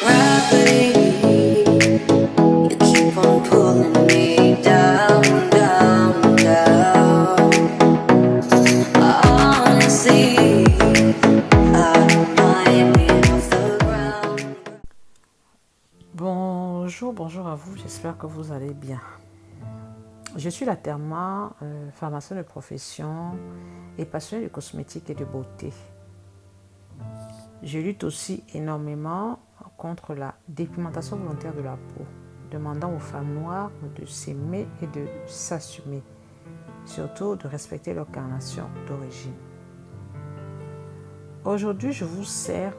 gravity. You keep on pulling me down, down, down. Honestly, I don't mind being off the ground. Bonjour à vous, j'espère que vous allez bien. Je suis la Therma, pharmacienne de profession et passionnée de cosmétiques et de beauté. Je lutte aussi énormément contre la dépigmentation volontaire de la peau, demandant aux femmes noires de s'aimer et de s'assumer, surtout de respecter leur carnation d'origine. Aujourd'hui, je vous sers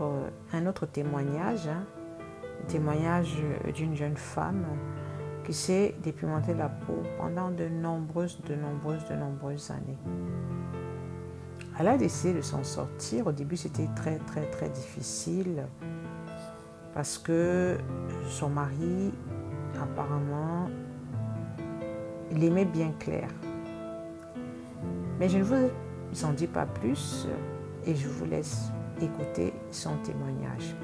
un autre témoignage, un témoignage d'une jeune femme qui s'est dépigmenté la peau pendant de nombreuses années. Elle a décidé de s'en sortir. Au début, c'était très difficile parce que son mari, apparemment, il aimait bien clair. Mais je ne vous en dis pas plus et je vous laisse écouter son témoignage.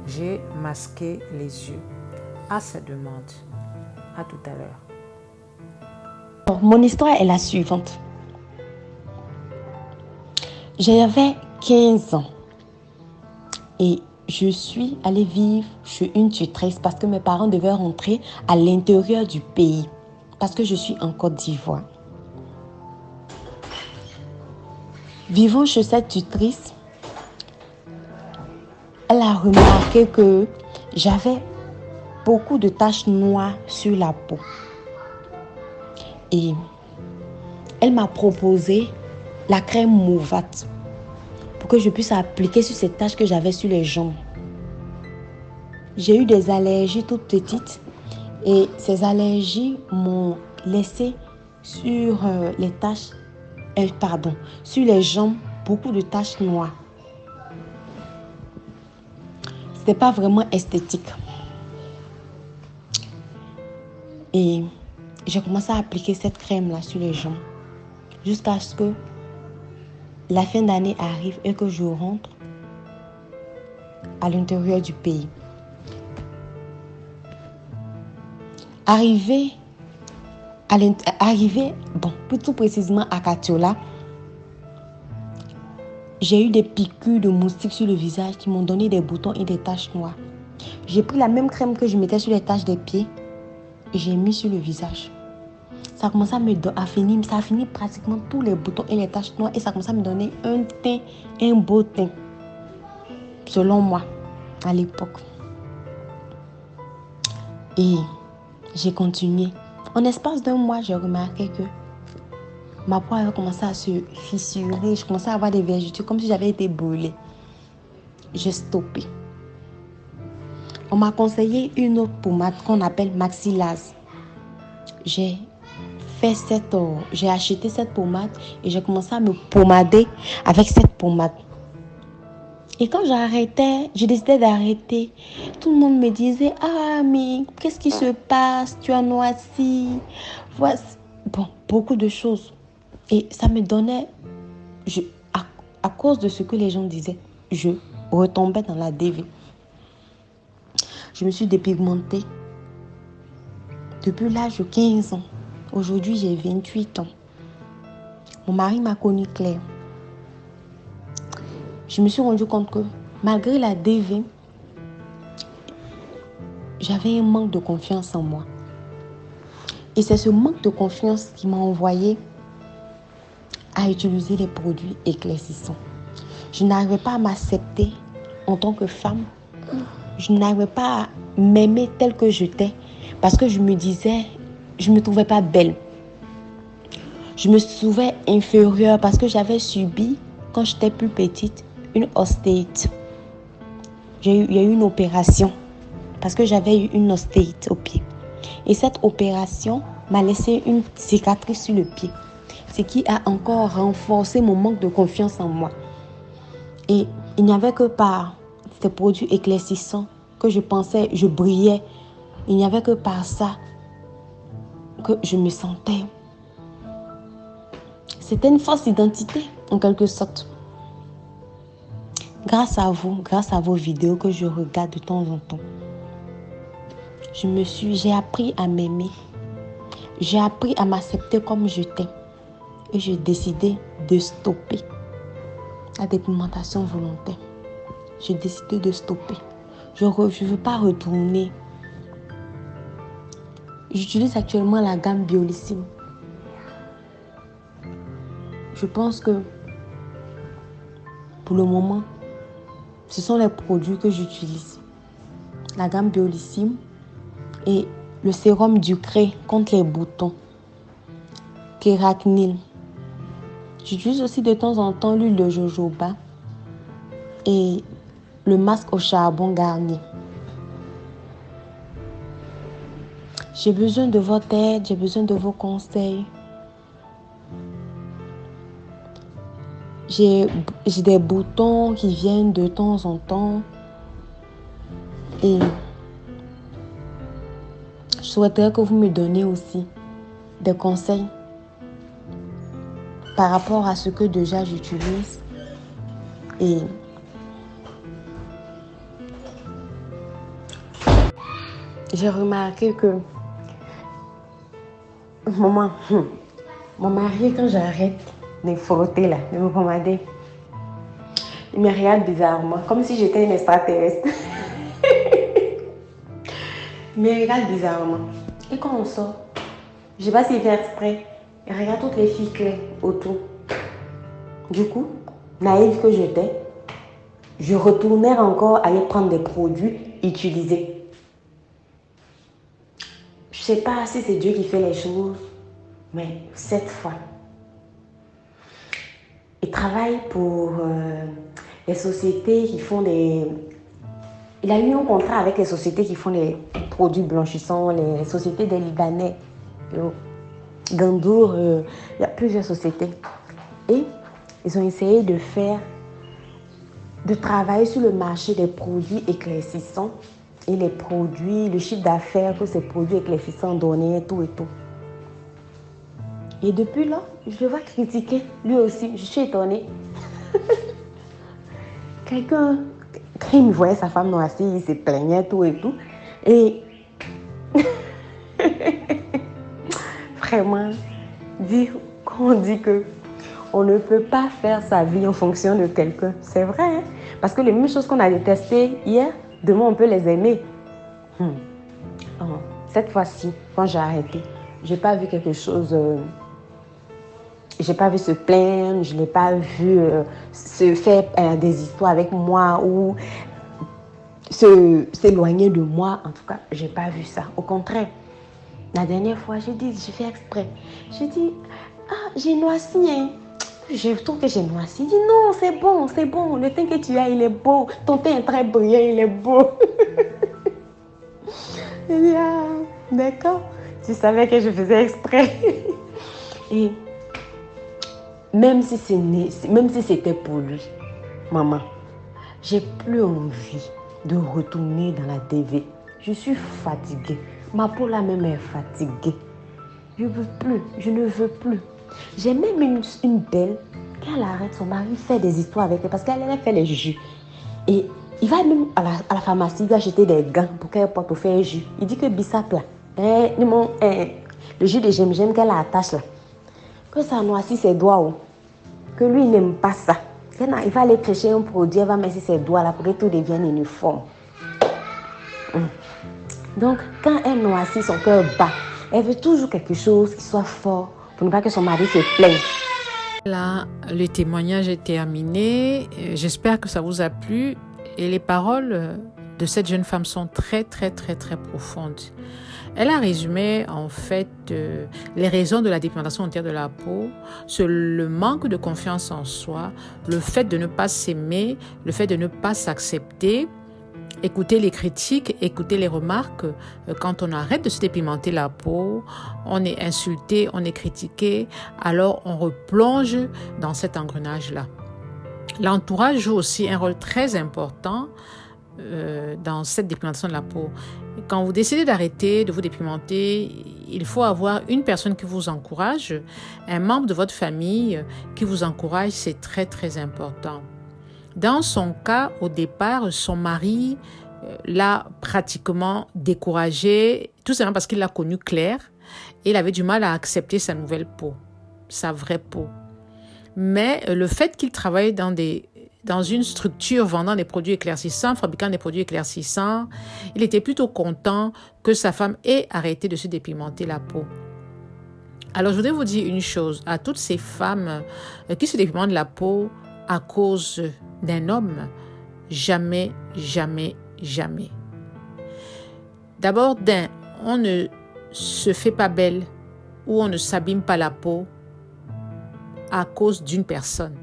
J'ai masqué les yeux à sa demande. À tout à l'heure. Mon histoire est la suivante. J'avais 15 ans et je suis allée vivre chez une tutrice parce que mes parents devaient rentrer à l'intérieur du pays parce que je suis en Côte d'Ivoire. Vivant chez cette tutrice, elle a remarqué que j'avais beaucoup de taches noires sur la peau. Et elle m'a proposé la crème Movat pour que je puisse appliquer sur ces taches que j'avais sur les jambes. J'ai eu des allergies toutes petites et ces allergies m'ont laissé sur les taches, sur les jambes, beaucoup de taches noires. C'était pas vraiment esthétique. Et j'ai commencé à appliquer cette crème-là sur les jambes jusqu'à ce que la fin d'année arrive et que je rentre à l'intérieur du pays. Arrivé, plus précisément à Katiola, j'ai eu des piqûres de moustiques sur le visage qui m'ont donné des boutons et des taches noires. J'ai pris la même crème que je mettais sur les taches des pieds et j'ai mis sur le visage. Ça a commencé à finir, ça a fini pratiquement tous les boutons et les taches noires et ça a commencé à me donner un teint, un beau teint, selon moi, à l'époque. Et j'ai continué. En espace d'un mois, j'ai remarqué que ma peau avait commencé à se fissurer, je commençais à avoir des vergetures comme si j'avais été brûlée. J'ai stoppé. On m'a conseillé une autre pommade qu'on appelle Maxilaz. J'ai acheté cette pommade et j'ai commencé à me pommader avec cette pommade. Et quand je décidais d'arrêter, tout le monde me disait « Ah, mais qu'est-ce qui se passe? Tu as noirci. » Beaucoup de choses. Et ça me donnait, à cause de ce que les gens disaient, je retombais dans la DV. Je me suis dépigmentée depuis l'âge de 15 ans. Aujourd'hui, j'ai 28 ans. Mon mari m'a connue claire. Je me suis rendu compte que malgré la DV, j'avais un manque de confiance en moi. Et c'est ce manque de confiance qui m'a envoyé à utiliser les produits éclaircissants. Je n'arrivais pas à m'accepter en tant que femme. Je n'arrivais pas à m'aimer telle que j'étais parce que je me trouvais pas belle. Je me trouvais inférieure parce que j'avais subi, quand j'étais plus petite, une ostéite. Il y a eu une opération parce que j'avais eu une ostéite au pied. Et cette opération m'a laissé une cicatrice sur le pied, ce qui a encore renforcé mon manque de confiance en moi. Et il n'y avait que par ces produits éclaircissants que je pensais, je brillais. Il n'y avait que par ça que je me sentais. C'était une fausse identité, en quelque sorte. grâce à vous, grâce à vos vidéos que je regarde de temps en temps, j'ai appris à m'aimer. J'ai appris à m'accepter comme j'étais. Et j'ai décidé de stopper la dépigmentation volontaire. J'ai décidé de stopper. Je ne veux pas retourner. J'utilise actuellement la gamme Biolissime. Je pense que pour le moment, ce sont les produits que j'utilise. La gamme Biolissime et le sérum Ducré contre les boutons. Kéracnil. J'utilise aussi de temps en temps l'huile de jojoba et le masque au charbon Garnier. J'ai besoin de votre aide, j'ai besoin de vos conseils. J'ai des boutons qui viennent de temps en temps et je souhaiterais que vous me donniez aussi des conseils par rapport à ce que déjà j'utilise. Et j'ai remarqué que mon mari, quand j'arrête de frotter là, de me pommader, il me regarde bizarrement, comme si j'étais une extraterrestre. Il me regarde bizarrement. Et quand on sort, je ne sais pas s'il fait exprès, il regarde toutes les filles claires autour. Du coup, naïve que j'étais, je retournais encore aller prendre des produits utilisés. Je ne sais pas si c'est Dieu qui fait les choses, mais cette fois, il travaille pour les sociétés qui font des... Il a eu un contrat avec les sociétés qui font les produits blanchissants, les sociétés des Libanais. Gandour, il y a plusieurs sociétés. Et ils ont essayé de travailler sur le marché des produits éclaircissants et les produits, le chiffre d'affaires que ces produits éclaircissants donnaient, tout et tout. Et depuis là, je le vois critiquer, lui aussi. Je suis étonnée. Quelqu'un, quand il me voyait sa femme noircie, il se plaignait, tout et tout. Et vraiment, quand on dit que on ne peut pas faire sa vie en fonction de quelqu'un, c'est vrai, hein? Parce que les mêmes choses qu'on a détestées hier, demain on peut les aimer. Cette fois-ci, quand j'ai arrêté, j'ai pas vu quelque chose, j'ai pas vu se plaindre, je l'ai pas vu se faire des histoires avec moi ou s'éloigner de moi. En tout cas, j'ai pas vu ça. Au contraire, la dernière fois, j'ai fait exprès. J'ai dit, j'ai noirci, hein. Je trouve que j'ai noirci. Il dit, non, c'est bon. Le teint que tu as, il est beau. Ton teint est très brillant, il est beau. J'ai dit, d'accord. Tu savais que je faisais exprès. Et même si c'était pour lui, maman, j'ai plus envie de retourner dans la DV. Je suis fatiguée. Ma peau là même est fatiguée. Je ne veux plus. J'ai même une belle, quand elle arrête, son mari fait des histoires avec elle parce qu'elle fait les jus. Et il va même à la pharmacie, il va acheter des gants pour qu'elle porte au faire jus. Il dit que Bissap là, le jus de j'aime qu'elle attache là, que ça noircit ses doigts, que lui il n'aime pas ça. Il va aller chercher un produit, elle va mettre ses doigts là pour que tout devienne uniforme. Donc, quand elle noircit, son cœur bat. Elle veut toujours quelque chose qui soit fort pour ne pas que son mari se plaigne. Là, le témoignage est terminé. J'espère que ça vous a plu. Et les paroles de cette jeune femme sont très, très, très, très profondes. Elle a résumé en fait les raisons de la dépigmentation entière de la peau, sur le manque de confiance en soi, le fait de ne pas s'aimer, le fait de ne pas s'accepter. Écouter les critiques, écouter les remarques. Quand on arrête de se dépigmenter la peau, on est insulté, on est critiqué, alors on replonge dans cet engrenage-là. L'entourage joue aussi un rôle très important dans cette dépigmentation de la peau. Quand vous décidez d'arrêter de vous dépigmenter, il faut avoir une personne qui vous encourage, un membre de votre famille qui vous encourage, c'est très très important. Dans son cas, au départ, son mari l'a pratiquement découragée, tout simplement parce qu'il l'a connue claire et il avait du mal à accepter sa nouvelle peau, sa vraie peau. Mais le fait qu'il travaille dans une structure vendant des produits éclaircissants, fabriquant des produits éclaircissants, il était plutôt content que sa femme ait arrêté de se dépigmenter la peau. Alors, je voudrais vous dire une chose à toutes ces femmes qui se dépigmentent la peau à cause d'un homme. Jamais, jamais, jamais. D'abord, on ne se fait pas belle ou on ne s'abîme pas la peau à cause d'une personne.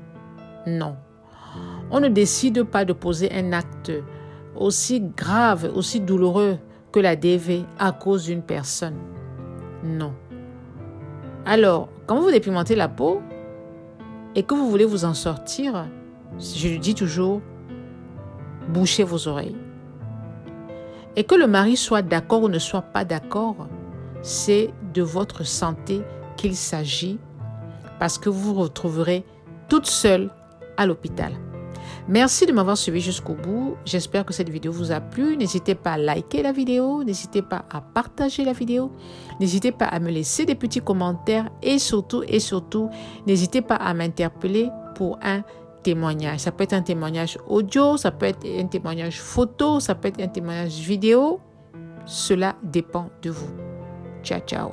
Non. On ne décide pas de poser un acte aussi grave, aussi douloureux que la DV à cause d'une personne. Non. Alors, quand vous dépigmentez la peau et que vous voulez vous en sortir, je le dis toujours, bouchez vos oreilles. Et que le mari soit d'accord ou ne soit pas d'accord, c'est de votre santé qu'il s'agit parce que vous vous retrouverez toute seule à l'hôpital. Merci de m'avoir suivi jusqu'au bout. J'espère que cette vidéo vous a plu. N'hésitez pas à liker la vidéo, n'hésitez pas à partager la vidéo, n'hésitez pas à me laisser des petits commentaires et surtout, n'hésitez pas à m'interpeller pour un témoignage. Ça peut être un témoignage audio, ça peut être un témoignage photo, ça peut être un témoignage vidéo. Cela dépend de vous. Ciao, ciao.